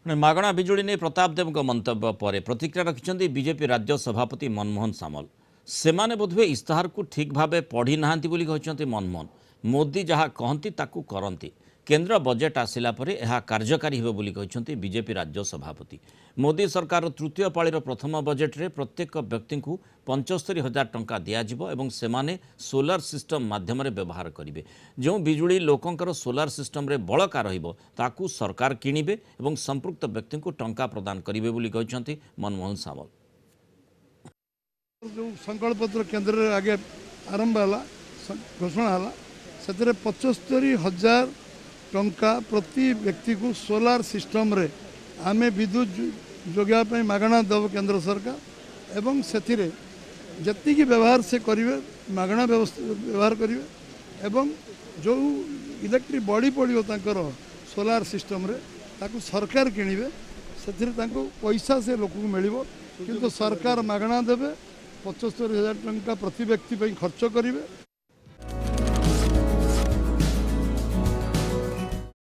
मागणा बिजुली नहीं प्रताप देव मंतव्य पर प्रतिक्रिया रखिंट बीजेपी राज्य सभापति मनमोहन सामल सेमाने बोधवे इस्ताहार को ठीक भाव पढ़ी ना मनमोहन मोदी जहाँ कहती ताकू करती केंद्र बजेट आसिला परे यह कार्यकारी हो बीजेपी राज्य सभापति मोदी सरकार तृतीय पाळीर प्रथम बजेट रे प्रत्येक व्यक्ति को 75,000 टंका दियाजिबो एवं सेमाने सोलार सिस्टम माध्यम व्यवहार करेंगे जो बिजुली लोकंकर सोलार सिस्टम रे बड़का रहिबो ताकू सरकार किणिबे एवं संपृक्त व्यक्ति को टंका प्रदान करेंगे बोली कहते मनमोहन सामल। जो संकल्प पत्र केंद्र आगे आरंभ है घोषणा है से 75,000 टंका प्रति व्यक्ति को सोलार सिस्टम रे आमे विद्युत जोगाई मागणा देव केंद्र सरकार एवं से जी व्यवहार से करेंगे मागणा व्यवहार करेंगे एवं जो इलेक्ट्रिक बॉडी पड़ो तर सोलार सिस्टम रे ताकू सरकार किणवे से पैसा से लोक को मिल किंतु सरकार मागणा देवे 75,000 टंका प्रति व्यक्ति खर्च करेंगे।